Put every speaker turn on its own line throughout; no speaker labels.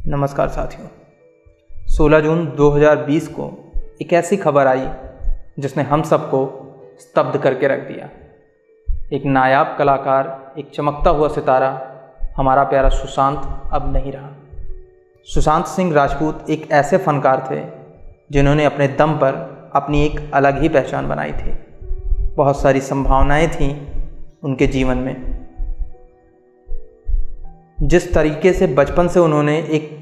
नमस्कार साथियों। 16 जून 2020 को एक ऐसी खबर आई जिसने हम सबको स्तब्ध करके रख दिया। एक नायाब कलाकार, एक चमकता हुआ सितारा, हमारा प्यारा सुशांत अब नहीं रहा। सुशांत सिंह राजपूत एक ऐसे फनकार थे जिन्होंने अपने दम पर अपनी एक अलग ही पहचान बनाई थी। बहुत सारी संभावनाएं थीं उनके जीवन में। जिस तरीके से बचपन से उन्होंने एक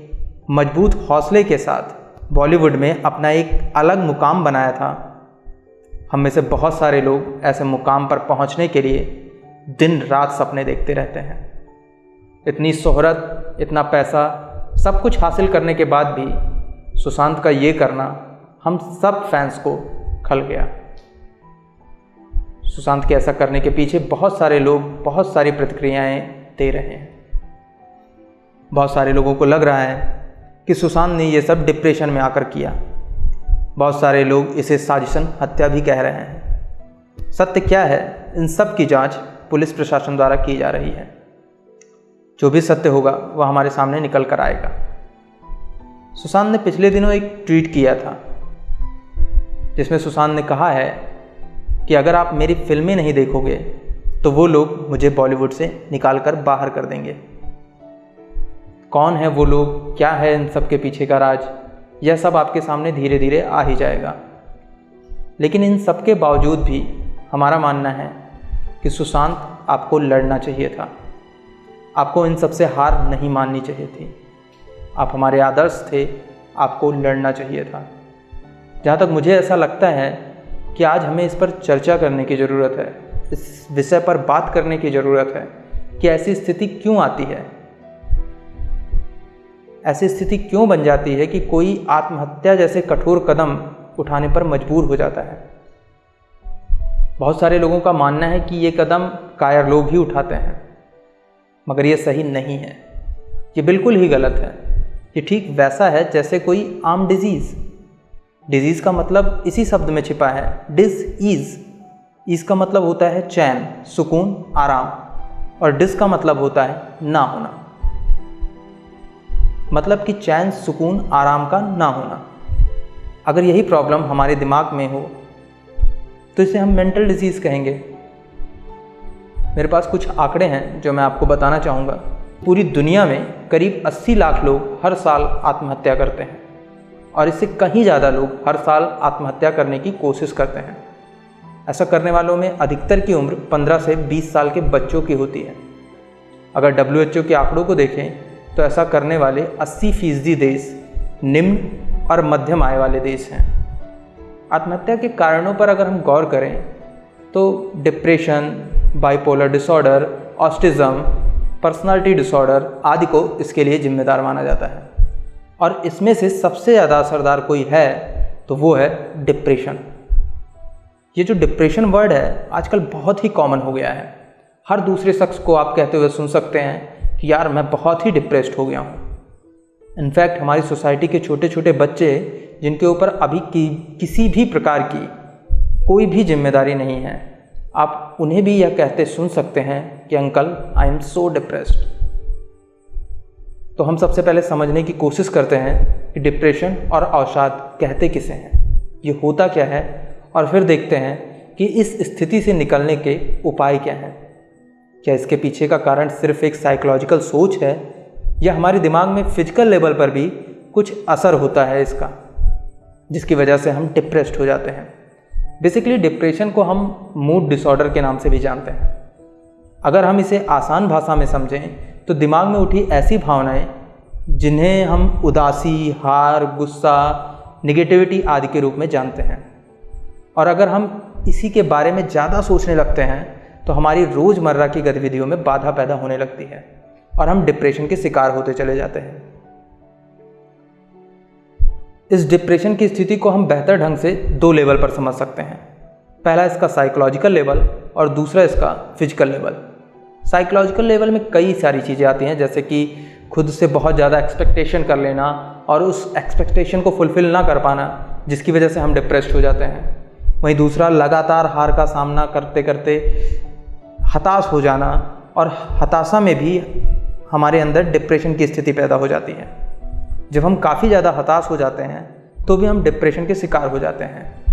मजबूत हौसले के साथ बॉलीवुड में अपना एक अलग मुकाम बनाया था, हम में से बहुत सारे लोग ऐसे मुकाम पर पहुंचने के लिए दिन रात सपने देखते रहते हैं। इतनी शोहरत, इतना पैसा, सब कुछ हासिल करने के बाद भी सुशांत का ये करना हम सब फैंस को खल गया। सुशांत के ऐसा करने के पीछे बहुत सारे लोग बहुत सारी प्रतिक्रियाएं दे रहे हैं। बहुत सारे लोगों को लग रहा है कि सुशांत ने ये सब डिप्रेशन में आकर किया। बहुत सारे लोग इसे साजिशन हत्या भी कह रहे हैं। सत्य क्या है, इन सब की जांच पुलिस प्रशासन द्वारा की जा रही है। जो भी सत्य होगा वह हमारे सामने निकल कर आएगा। सुशांत ने पिछले दिनों एक ट्वीट किया था जिसमें सुशांत ने कहा है कि अगर आप मेरी फिल्में नहीं देखोगे तो वो लोग मुझे बॉलीवुड से निकाल कर बाहर कर देंगे। कौन है वो लोग, क्या है इन सब के पीछे का राज, यह सब आपके सामने धीरे धीरे आ ही जाएगा। लेकिन इन सब के बावजूद भी हमारा मानना है कि सुशांत आपको लड़ना चाहिए था। आपको इन सब से हार नहीं माननी चाहिए थी। आप हमारे आदर्श थे, आपको लड़ना चाहिए था। जहाँ तक मुझे ऐसा लगता है कि आज हमें इस पर चर्चा करने की ज़रूरत है, इस विषय पर बात करने की ज़रूरत है कि ऐसी स्थिति क्यों आती है। ऐसी स्थिति क्यों बन जाती है कि कोई आत्महत्या जैसे कठोर कदम उठाने पर मजबूर हो जाता है। बहुत सारे लोगों का मानना है कि ये कदम कायर लोग ही उठाते हैं, मगर ये सही नहीं है। ये बिल्कुल ही गलत है। ये ठीक वैसा है जैसे कोई आम डिजीज़ का मतलब इसी शब्द में छिपा है, ईज़ का मतलब होता है चैन, सुकून, आराम, और डिस का मतलब होता है ना होना। मतलब कि चैन, सुकून, आराम का ना होना। अगर यही प्रॉब्लम हमारे दिमाग में हो तो इसे हम मेंटल डिजीज़ कहेंगे। मेरे पास कुछ आंकड़े हैं जो मैं आपको बताना चाहूँगा। पूरी दुनिया में करीब 80 लाख लोग हर साल आत्महत्या करते हैं और इससे कहीं ज़्यादा लोग हर साल आत्महत्या करने की कोशिश करते हैं। ऐसा करने वालों में अधिकतर की उम्र 15 से 20 साल के बच्चों की होती है। अगर WHO के आंकड़ों को देखें तो ऐसा करने वाले 80% देश निम्न और मध्यम आय वाले देश हैं। आत्महत्या के कारणों पर अगर हम गौर करें तो depression, bipolar disorder, autism, personality disorder आदि को इसके लिए जिम्मेदार माना जाता है। और इसमें से सबसे ज़्यादा असरदार कोई है तो वो है डिप्रेशन। ये जो डिप्रेशन वर्ड है आजकल बहुत ही कॉमन हो गया है। हर दूसरे शख्स को आप कहते हुए सुन सकते हैं कि यार मैं बहुत ही डिप्रेस्ड हो गया हूँ। इनफैक्ट हमारी सोसाइटी के छोटे छोटे बच्चे जिनके ऊपर अभी किसी भी प्रकार की कोई भी जिम्मेदारी नहीं है, आप उन्हें भी यह कहते सुन सकते हैं कि uncle I am so depressed. तो हम सबसे पहले समझने की कोशिश करते हैं कि डिप्रेशन और अवसाद कहते किसे हैं, ये होता क्या है, और फिर देखते हैं कि इस स्थिति से निकलने के उपाय क्या हैं। क्या इसके पीछे का कारण सिर्फ एक साइकोलॉजिकल सोच है या हमारे दिमाग में फिजिकल लेवल पर भी कुछ असर होता है इसका, जिसकी वजह से हम डिप्रेस्ड हो जाते हैं। बेसिकली डिप्रेशन को हम मूड डिसऑर्डर के नाम से भी जानते हैं। अगर हम इसे आसान भाषा में समझें तो दिमाग में उठी ऐसी भावनाएं जिन्हें हम उदासी, हार, गुस्सा, निगेटिविटी आदि के रूप में जानते हैं। और अगर हम इसी के बारे में ज़्यादा सोचने लगते हैं तो हमारी रोज़मर्रा की गतिविधियों में बाधा पैदा होने लगती है और हम डिप्रेशन के शिकार होते चले जाते हैं। इस डिप्रेशन की स्थिति को हम बेहतर ढंग से 2 लेवल पर समझ सकते हैं। पहला इसका साइकोलॉजिकल लेवल और दूसरा इसका फिजिकल लेवल। साइकोलॉजिकल लेवल में कई सारी चीज़ें आती हैं, जैसे कि खुद से बहुत ज़्यादा एक्सपेक्टेशन कर लेना और उस एक्सपेक्टेशन को फुलफ़िल ना कर पाना, जिसकी वजह से हम डिप्रेस्ड हो जाते हैं। वहीं दूसरा लगातार हार का सामना करते करते हताश हो जाना, और हताशा में भी हमारे अंदर डिप्रेशन की स्थिति पैदा हो जाती है। जब हम काफ़ी ज़्यादा हताश हो जाते हैं तो भी हम डिप्रेशन के शिकार हो जाते हैं।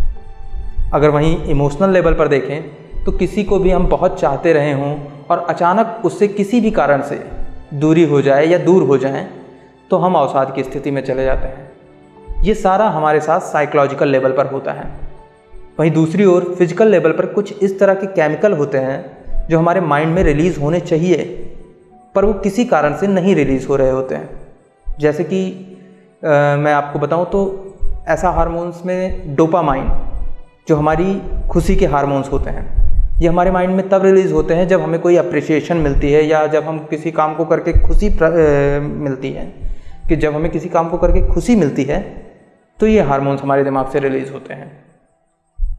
अगर वहीं इमोशनल लेवल पर देखें तो किसी को भी हम बहुत चाहते रहे हों और अचानक उससे किसी भी कारण से दूरी हो जाए या दूर हो जाएं तो हम अवसाद की स्थिति में चले जाते हैं। ये सारा हमारे साथ साइकोलॉजिकल लेवल पर होता है। वहीं दूसरी ओर फिजिकल लेवल पर कुछ इस तरह के केमिकल होते हैं जो हमारे माइंड में रिलीज़ होने चाहिए पर वो किसी कारण से नहीं रिलीज़ हो रहे होते हैं। जैसे कि मैं आपको बताऊं तो ऐसा हार्मोन्स में डोपामाइन, जो हमारी खुशी के हार्मोन्स होते हैं, ये हमारे माइंड में तब रिलीज़ होते हैं जब हमें कोई अप्रिसिएशन मिलती है या जब हम किसी काम को करके खुशी मिलती है, कि जब हमें किसी काम को करके खुशी मिलती है तो ये हार्मोन्स हमारे दिमाग से रिलीज़ होते हैं।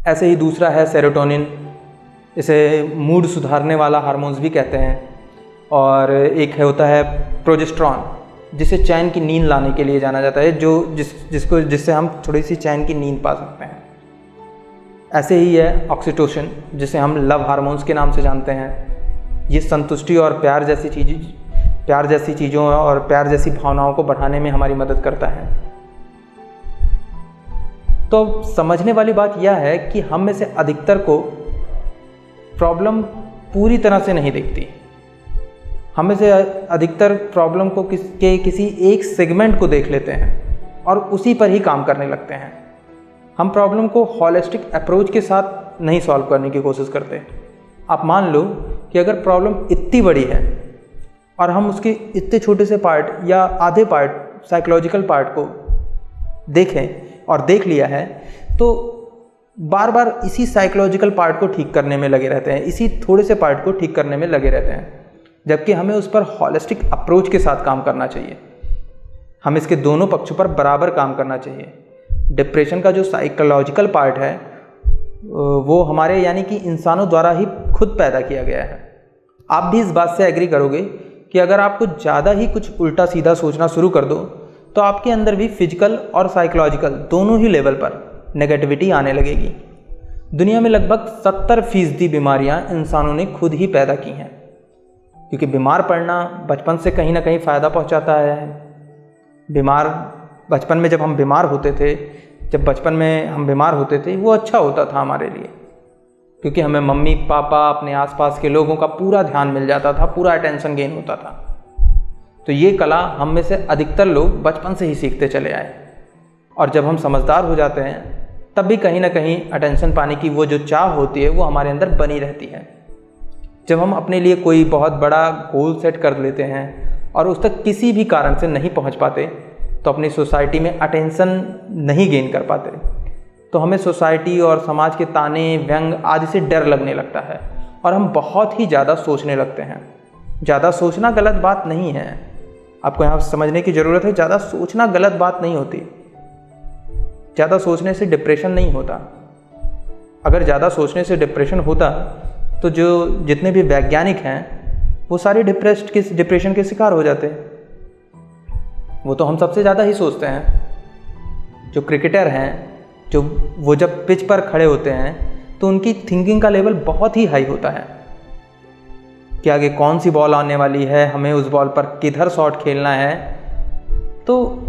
ऐसे ही दूसरा है सेरोटोनिन, इसे मूड सुधारने वाला हार्मोन्स भी कहते हैं। और एक होता है प्रोजेस्टेरॉन, जिसे चैन की नींद लाने के लिए जाना जाता है, जिससे हम थोड़ी सी चैन की नींद पा सकते हैं। ऐसे ही है ऑक्सीटोसिन, जिसे हम लव हार्मोन्स के नाम से जानते हैं। ये संतुष्टि और प्यार जैसी चीज़ों और प्यार जैसी भावनाओं को बढ़ाने में हमारी मदद करता है। तो समझने वाली बात यह है कि हम में से अधिकतर को प्रॉब्लम पूरी तरह से नहीं दिखती। हम में से अधिकतर प्रॉब्लम को किसी एक सेगमेंट को देख लेते हैं और उसी पर ही काम करने लगते हैं। हम प्रॉब्लम को हॉलिस्टिक अप्रोच के साथ नहीं सॉल्व करने की कोशिश करते। आप मान लो कि अगर प्रॉब्लम इतनी बड़ी है और हम उसके इतने छोटे से पार्ट या आधे पार्ट, साइकोलॉजिकल पार्ट को देखें और देख लिया है, तो बार बार इसी साइकोलॉजिकल पार्ट को ठीक करने में लगे रहते हैं, इसी थोड़े से पार्ट को ठीक करने में लगे रहते हैं, जबकि हमें उस पर हॉलिस्टिक अप्रोच के साथ काम करना चाहिए। हम इसके दोनों पक्षों पर बराबर काम करना चाहिए। डिप्रेशन का जो साइकोलॉजिकल पार्ट है वो हमारे यानी कि इंसानों द्वारा ही खुद पैदा किया गया है। आप भी इस बात से एग्री करोगे कि अगर आप कुछ ज़्यादा ही कुछ उल्टा सीधा सोचना शुरू कर दो तो आपके अंदर भी फिजिकल और साइकोलॉजिकल दोनों ही लेवल पर नेगेटिविटी आने लगेगी। दुनिया में लगभग 70% बीमारियां इंसानों ने खुद ही पैदा की हैं, क्योंकि बीमार पड़ना बचपन से कहीं ना कहीं फ़ायदा पहुंचाता है। बचपन में जब हम बीमार होते थे वो अच्छा होता था हमारे लिए, क्योंकि हमें मम्मी पापा अपने आसपास के लोगों का पूरा ध्यान मिल जाता था, पूरा अटेंशन गेन होता था। तो ये कला हम में से अधिकतर लोग बचपन से ही सीखते चले आए, और जब हम समझदार हो जाते हैं तब भी कहीं ना कहीं अटेंशन पाने की वो जो चाह होती है वो हमारे अंदर बनी रहती है। जब हम अपने लिए कोई बहुत बड़ा गोल सेट कर लेते हैं और उस तक किसी भी कारण से नहीं पहुंच पाते तो अपनी सोसाइटी में अटेंशन नहीं गेन कर पाते, तो हमें सोसाइटी और समाज के ताने व्यंग आदि से डर लगने लगता है और हम बहुत ही ज़्यादा सोचने लगते हैं। ज़्यादा सोचना गलत बात नहीं है, आपको यहाँ समझने की ज़रूरत है। ज़्यादा सोचना गलत बात नहीं होती। ज़्यादा सोचने से डिप्रेशन नहीं होता। अगर ज़्यादा सोचने से डिप्रेशन होता तो जितने भी वैज्ञानिक हैं वो सारे डिप्रेशन के शिकार हो जाते। वो तो हम सबसे ज़्यादा ही सोचते हैं। जो क्रिकेटर हैं, वो जब पिच पर खड़े होते हैं तो उनकी थिंकिंग का लेवल बहुत ही हाई होता है कि आगे कौन सी बॉल आने वाली है, हमें उस बॉल पर किधर शॉट खेलना है। तो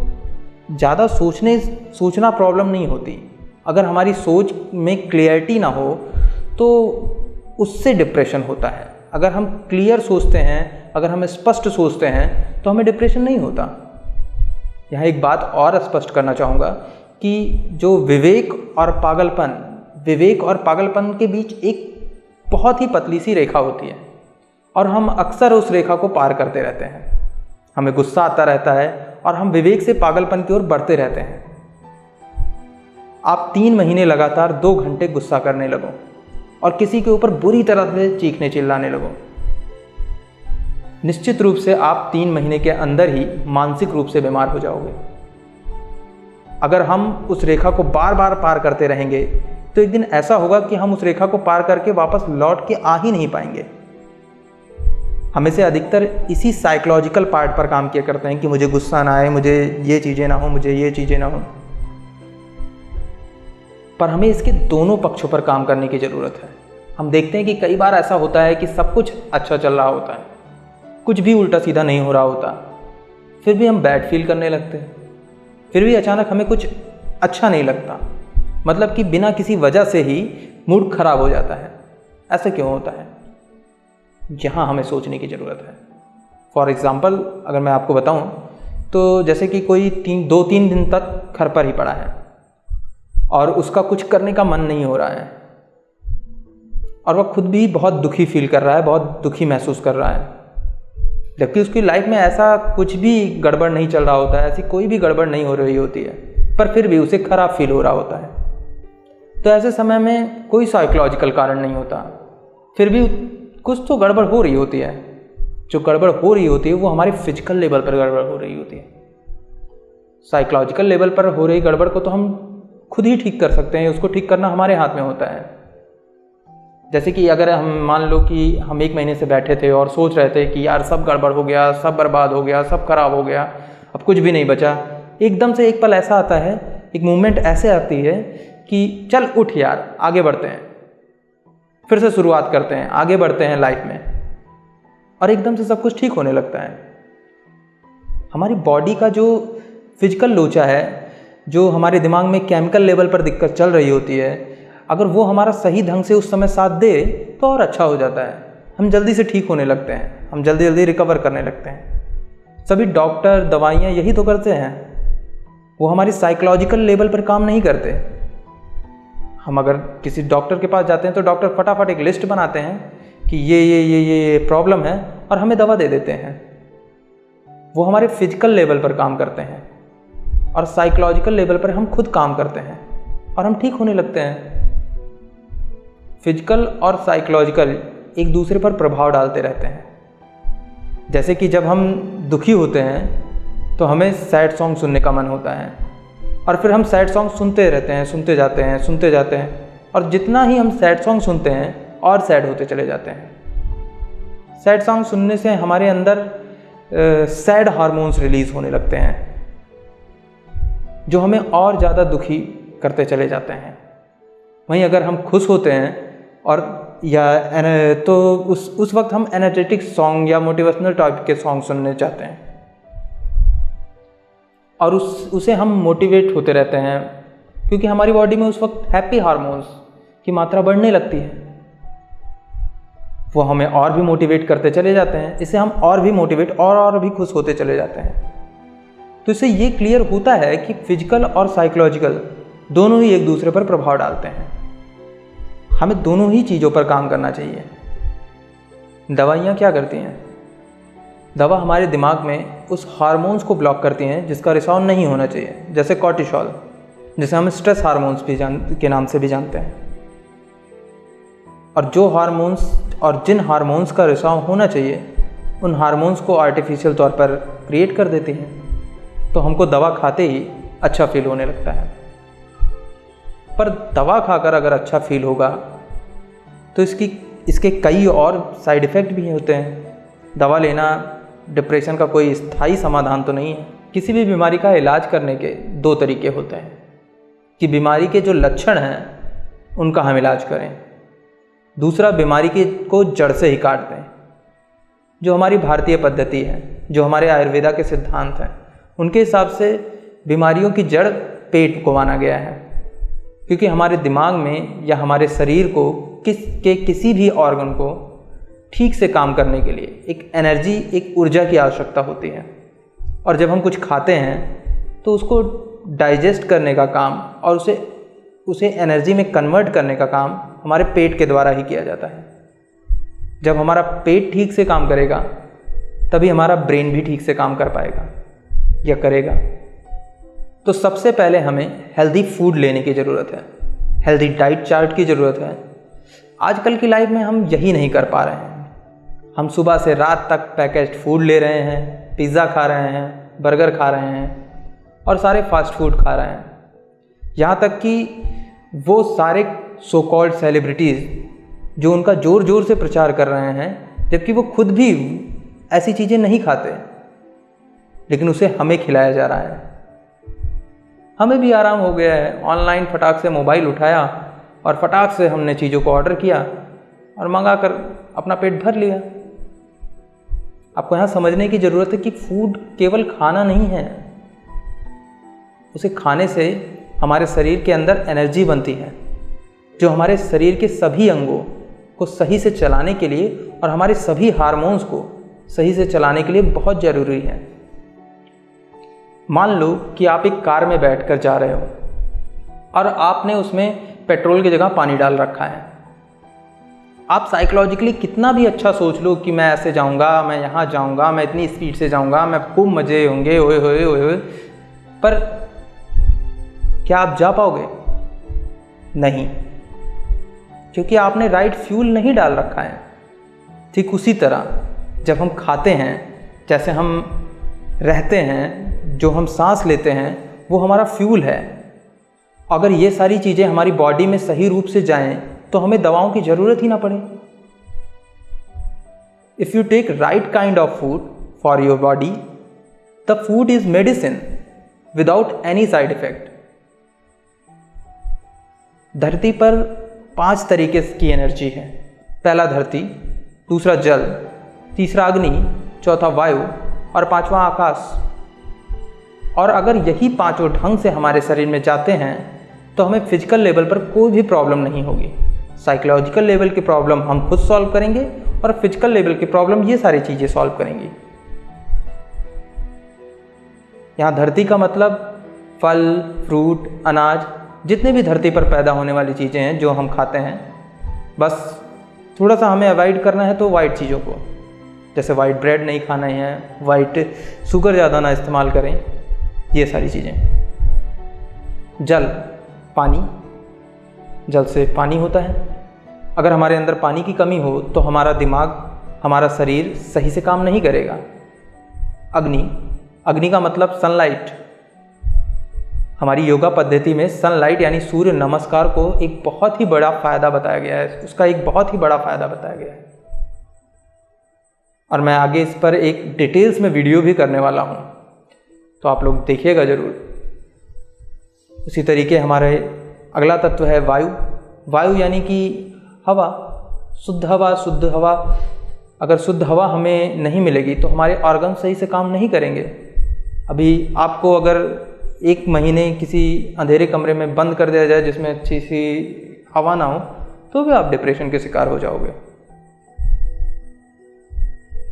ज़्यादा सोचना प्रॉब्लम नहीं होती। अगर हमारी सोच में क्लियरिटी ना हो तो उससे डिप्रेशन होता है। अगर हम क्लियर सोचते हैं, अगर हम स्पष्ट सोचते हैं तो हमें डिप्रेशन नहीं होता। यहाँ एक बात और स्पष्ट करना चाहूँगा कि जो विवेक और पागलपन के बीच एक बहुत ही पतली सी रेखा होती है और हम अक्सर उस रेखा को पार करते रहते हैं। हमें गुस्सा आता रहता है और हम विवेक से पागलपन की ओर बढ़ते रहते हैं। आप 3 महीने लगातार 2 घंटे गुस्सा करने लगो और किसी के ऊपर बुरी तरह से चीखने चिल्लाने लगो, निश्चित रूप से आप 3 महीने के अंदर ही मानसिक रूप से बीमार हो जाओगे। अगर हम उस रेखा को बार बार पार करते रहेंगे तो एक दिन ऐसा होगा कि हम उस रेखा को पार करके वापस लौट के आ ही नहीं पाएंगे। हमें से अधिकतर इसी साइकोलॉजिकल पार्ट पर काम किया करते हैं कि मुझे गुस्सा ना आए, मुझे ये चीज़ें ना हो, मुझे ये चीज़ें ना हो। पर हमें इसके दोनों पक्षों पर काम करने की ज़रूरत है। हम देखते हैं कि कई बार ऐसा होता है कि सब कुछ अच्छा चल रहा होता है, कुछ भी उल्टा सीधा नहीं हो रहा होता, फिर भी हम बैड फील करने लगते हैं। फिर भी अचानक हमें कुछ अच्छा नहीं लगता, मतलब कि बिना किसी वजह से ही मूड खराब हो जाता है। ऐसा क्यों होता है? यहाँ हमें सोचने की ज़रूरत है। फॉर एग्ज़ाम्पल अगर मैं आपको बताऊँ तो जैसे कि कोई 2-3 दिन तक घर पर ही पड़ा है और उसका कुछ करने का मन नहीं हो रहा है और वह खुद भी बहुत दुखी फील कर रहा है, बहुत दुखी महसूस कर रहा है, जबकि उसकी लाइफ में ऐसा कुछ भी गड़बड़ नहीं चल रहा होता है, ऐसी कोई भी गड़बड़ नहीं हो रही होती है, पर फिर भी उसे खराब फील हो रहा होता है। तो ऐसे समय में कोई साइकोलॉजिकल कारण नहीं होता, फिर भी कुछ तो गड़बड़ हो रही होती है। जो गड़बड़ हो रही होती है वो हमारे फिजिकल लेवल पर गड़बड़ हो रही होती है। साइकोलॉजिकल लेवल पर हो रही गड़बड़ को तो हम खुद ही ठीक कर सकते हैं, उसको ठीक करना हमारे हाथ में होता है। जैसे कि अगर हम मान लो कि हम 1 महीने से बैठे थे और सोच रहे थे कि यार सब गड़बड़ हो गया, सब बर्बाद हो गया, सब खराब हो गया, अब कुछ भी नहीं बचा। एकदम से एक पल ऐसा आता है, एक मूवमेंट ऐसे आती है कि चल उठ यार, आगे बढ़ते हैं, फिर से शुरुआत करते हैं, आगे बढ़ते हैं लाइफ में, और एकदम से सब कुछ ठीक होने लगता है। हमारी बॉडी का जो फिजिकल लोचा है, जो हमारे दिमाग में केमिकल लेवल पर दिक्कत चल रही होती है, अगर वो हमारा सही ढंग से उस समय साथ दे तो और अच्छा हो जाता है। हम जल्दी से ठीक होने लगते हैं, हम जल्दी जल्दी रिकवर करने लगते हैं। सभी डॉक्टर, दवाइयाँ यही तो करते हैं, वो हमारी साइकोलॉजिकल लेवल पर काम नहीं करते। हम अगर किसी डॉक्टर के पास जाते हैं तो डॉक्टर फटाफट एक लिस्ट बनाते हैं कि ये प्रॉब्लम है और हमें दवा दे देते हैं। वो हमारे फिजिकल लेवल पर काम करते हैं और साइकोलॉजिकल लेवल पर हम खुद काम करते हैं और हम ठीक होने लगते हैं। फिजिकल और साइकोलॉजिकल एक दूसरे पर प्रभाव डालते रहते हैं। जैसे कि जब हम दुखी होते हैं तो हमें सैड सॉन्ग सुनने का मन होता है और फिर हम सैड सॉन्ग सुनते रहते हैं, सुनते जाते हैं और जितना ही हम सैड सॉन्ग सुनते हैं और सैड होते चले जाते हैं। सैड सॉन्ग सुनने से हमारे अंदर सैड हार्मोन्स रिलीज़ होने लगते हैं जो हमें और ज़्यादा दुखी करते चले जाते हैं। वहीं अगर हम खुश होते हैं और तो उस वक्त हम एनर्जेटिक सॉन्ग या मोटिवेशनल टाइप के सॉन्ग सुनने चाहते हैं और उसे हम मोटिवेट होते रहते हैं, क्योंकि हमारी बॉडी में उस वक्त हैप्पी हार्मोन्स की मात्रा बढ़ने लगती है। वो हमें और भी मोटिवेट करते चले जाते हैं, इससे हम और भी मोटिवेट और भी खुश होते चले जाते हैं। तो इससे ये क्लियर होता है कि फिजिकल और साइकोलॉजिकल दोनों ही एक दूसरे पर प्रभाव डालते हैं। हमें दोनों ही चीज़ों पर काम करना चाहिए। दवाइयाँ क्या करती हैं? दवा हमारे दिमाग में उस हार्मोन्स को ब्लॉक करती हैं जिसका रिसाव नहीं होना चाहिए, जैसे कॉर्टिसोल, जिसे हम स्ट्रेस हार्मोन्स भी के नाम से भी जानते हैं। और जो हार्मोन्स और जिन हार्मोन्स का रिसाव होना चाहिए उन हार्मोन्स को आर्टिफिशियल तौर पर क्रिएट कर देती हैं, तो हमको दवा खाते ही अच्छा फील होने लगता है। पर दवा खाकर अगर अच्छा फील होगा तो इसके कई और साइड इफ़ेक्ट भी होते हैं। दवा लेना डिप्रेशन का कोई स्थायी समाधान तो नहीं है। किसी भी बीमारी का इलाज करने के 2 तरीके होते हैं कि बीमारी के जो लक्षण हैं उनका हम इलाज करें, दूसरा बीमारी को जड़ से ही काट दें। जो हमारी भारतीय पद्धति है, जो हमारे आयुर्वेदा के सिद्धांत हैं, उनके हिसाब से बीमारियों की जड़ पेट को माना गया है, क्योंकि हमारे दिमाग में या हमारे शरीर को किसी भी ऑर्गन को ठीक से काम करने के लिए एक एनर्जी, एक ऊर्जा की आवश्यकता होती है। और जब हम कुछ खाते हैं तो उसको डाइजेस्ट करने का काम और उसे एनर्जी में कन्वर्ट करने का काम हमारे पेट के द्वारा ही किया जाता है। जब हमारा पेट ठीक से काम करेगा तभी हमारा ब्रेन भी ठीक से काम कर पाएगा या करेगा। तो सबसे पहले हमें हेल्दी फूड लेने की ज़रूरत है, हेल्दी डाइट चार्ट की ज़रूरत है। आजकल की लाइफ में हम यही नहीं कर पा रहे हैं। हम सुबह से रात तक पैकेज्ड फूड ले रहे हैं, पिज़्ज़ा खा रहे हैं, बर्गर खा रहे हैं और सारे फास्ट फूड खा रहे हैं। यहाँ तक कि वो सारे सो कॉल्ड सेलिब्रिटीज़ जो उनका ज़ोर ज़ोर से प्रचार कर रहे हैं, जबकि वो खुद भी ऐसी चीज़ें नहीं खाते, लेकिन उसे हमें खिलाया जा रहा है। हमें भी आराम हो गया है, ऑनलाइन फटाक से मोबाइल उठाया और फटाक से हमने चीज़ों को ऑर्डर किया और मंगा कर अपना पेट भर लिया। आपको यहाँ समझने की ज़रूरत है कि फूड केवल खाना नहीं है, उसे खाने से हमारे शरीर के अंदर एनर्जी बनती है, जो हमारे शरीर के सभी अंगों को सही से चलाने के लिए और हमारे सभी हार्मोन्स को सही से चलाने के लिए बहुत ज़रूरी है। मान लो कि आप एक कार में बैठकर जा रहे हो और आपने उसमें पेट्रोल की जगह पानी डाल रखा है। आप साइकोलॉजिकली कितना भी अच्छा सोच लो कि मैं ऐसे जाऊंगा, मैं यहाँ जाऊंगा, मैं इतनी स्पीड से जाऊंगा, मैं खूब मज़े होंगे, ओए होए ओए होए, पर क्या आप जा पाओगे? नहीं, क्योंकि आपने राइट फ्यूल नहीं डाल रखा है। ठीक उसी तरह जब हम खाते हैं, जैसे हम रहते हैं, जो हम सांस लेते हैं, वो हमारा फ्यूल है। अगर ये सारी चीज़ें हमारी बॉडी में सही रूप से जाएं तो हमें दवाओं की ज़रूरत ही ना पड़े। If you take right kind of food for your body, the food is medicine without any side effect. धरती पर 5 तरीके की एनर्जी है। पहला धरती, दूसरा जल, तीसरा अग्नि, चौथा वायु और 5वां आकाश। और अगर यही 5 ढंग से हमारे शरीर में जाते हैं तो हमें फिजिकल लेवल पर कोई भी प्रॉब्लम नहीं होगी। साइकोलॉजिकल लेवल की प्रॉब्लम हम खुद सॉल्व करेंगे और फिजिकल लेवल की प्रॉब्लम ये सारी चीज़ें सॉल्व करेंगी। यहाँ धरती का मतलब फल, फ्रूट, अनाज, जितने भी धरती पर पैदा होने वाली चीज़ें हैं जो हम खाते हैं। बस थोड़ा सा हमें अवॉइड करना है तो वाइट चीज़ों को, जैसे वाइट ब्रेड नहीं खाना है, वाइट शुगर ज़्यादा ना इस्तेमाल करें, ये सारी चीज़ें। जल, पानी, जल से पानी होता है। अगर हमारे अंदर पानी की कमी हो तो हमारा दिमाग, हमारा शरीर सही से काम नहीं करेगा। अग्नि, अग्नि का मतलब सनलाइट। हमारी योगा पद्धति में सनलाइट यानी सूर्य नमस्कार को एक बहुत ही बड़ा फ़ायदा बताया गया है, उसका एक बहुत ही बड़ा फ़ायदा बताया गया है और मैं आगे इस पर एक डिटेल्स में वीडियो भी करने वाला हूँ, तो आप लोग देखिएगा ज़रूर। उसी तरीके हमारे अगला तत्व है वायु। वायु यानी कि हवा, शुद्ध हवा। शुद्ध हवा, अगर शुद्ध हवा हमें नहीं मिलेगी तो हमारे ऑर्गन सही से काम नहीं करेंगे। अभी आपको अगर 1 महीने किसी अंधेरे कमरे में बंद कर दिया जाए जिसमें अच्छी सी हवा ना हो तो भी आप डिप्रेशन के शिकार हो जाओगे।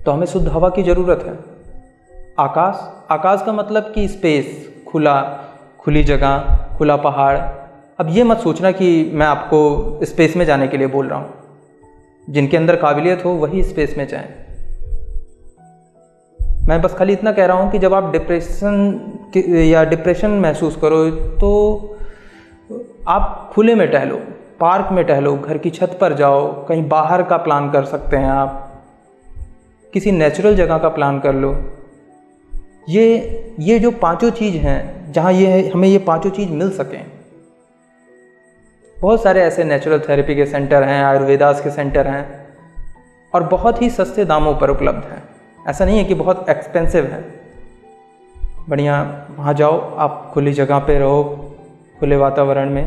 तो हमें शुद्ध हवा की ज़रूरत है। आकाश, आकाश का मतलब कि स्पेस, खुली जगह, खुला पहाड़। अब ये मत सोचना कि मैं आपको स्पेस में जाने के लिए बोल रहा हूँ। जिनके अंदर काबिलियत हो वही स्पेस में जाएं। मैं बस खाली इतना कह रहा हूँ कि जब आप डिप्रेशन महसूस करो तो आप खुले में टहलो, पार्क में टहलो, घर की छत पर जाओ, कहीं बाहर का प्लान कर सकते हैं आप, किसी नेचुरल जगह का प्लान कर लो। ये जो 5 चीज़ हैं जहाँ हमें ये 5 चीज़ मिल सकें। बहुत सारे ऐसे नेचुरल थेरेपी के सेंटर हैं, आयुर्वेदास के सेंटर हैं और बहुत ही सस्ते दामों पर उपलब्ध हैं। ऐसा नहीं है कि बहुत एक्सपेंसिव है। बढ़िया वहाँ जाओ, आप खुली जगह पे रहो, खुले वातावरण में।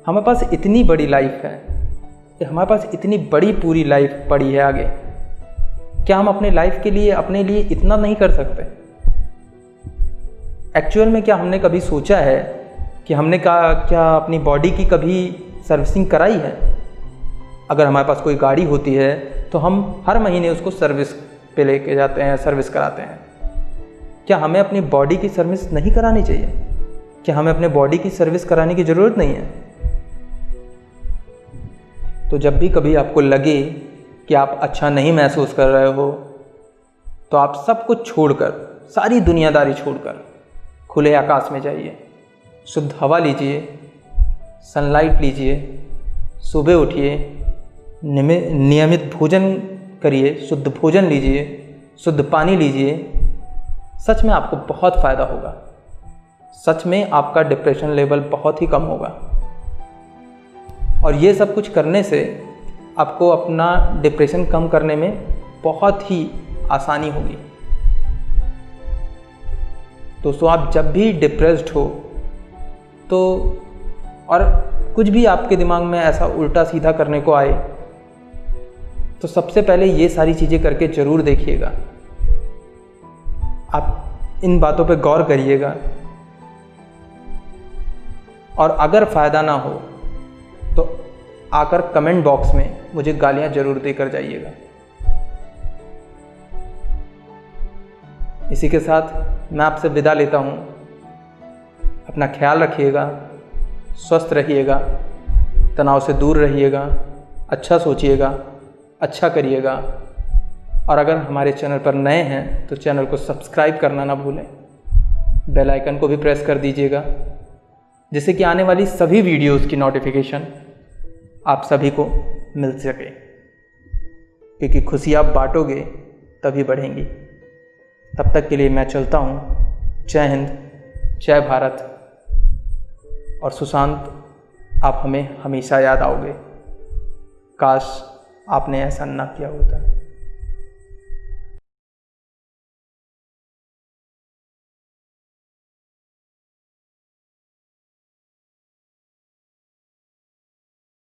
हमारे पास इतनी बड़ी लाइफ है, हमारे पास इतनी बड़ी पूरी लाइफ पड़ी है आगे। क्या हम अपने लाइफ के लिए, अपने लिए इतना नहीं कर सकते? एक्चुअल में क्या हमने कभी सोचा है कि हमने क्या अपनी बॉडी की कभी सर्विसिंग कराई है? अगर हमारे पास कोई गाड़ी होती है तो हम हर महीने उसको सर्विस पे लेके जाते हैं, सर्विस कराते हैं। क्या हमें अपनी बॉडी की सर्विस नहीं करानी चाहिए? क्या हमें अपने बॉडी की सर्विस कराने की ज़रूरत नहीं है? तो जब भी कभी आपको लगे कि आप अच्छा नहीं महसूस कर रहे हो तो आप सब कुछ छोड़कर, सारी दुनियादारी छोड़कर खुले आकाश में जाइए, शुद्ध हवा लीजिए, सनलाइट लीजिए, सुबह उठिए, नियमित भोजन करिए, शुद्ध भोजन लीजिए, शुद्ध पानी लीजिए। सच में आपको बहुत फ़ायदा होगा। सच में आपका डिप्रेशन लेवल बहुत ही कम होगा और ये सब कुछ करने से आपको अपना डिप्रेशन कम करने में बहुत ही आसानी होगी। दोस्तों, आप जब भी डिप्रेस्ड हो तो, और कुछ भी आपके दिमाग में ऐसा उल्टा सीधा करने को आए, तो सबसे पहले ये सारी चीज़ें करके ज़रूर देखिएगा। आप इन बातों पे गौर करिएगा, और अगर फ़ायदा ना हो तो आकर कमेंट बॉक्स में मुझे गालियां ज़रूर देकर जाइएगा। इसी के साथ मैं आपसे विदा लेता हूँ। अपना ख्याल रखिएगा, स्वस्थ रहिएगा, तनाव से दूर रहिएगा, अच्छा सोचिएगा, अच्छा करिएगा। और अगर हमारे चैनल पर नए हैं तो चैनल को सब्सक्राइब करना ना भूलें, बेल आइकन को भी प्रेस कर दीजिएगा, जिससे कि आने वाली सभी वीडियोस की नोटिफिकेशन आप सभी को मिल सके, क्योंकि खुशियाँ बांटोगे तभी बढ़ेंगी। तब तक के लिए मैं चलता हूँ। जय हिंद, जय भारत। और सुशांत, आप हमें हमेशा याद आओगे। काश आपने ऐसा ना किया होता।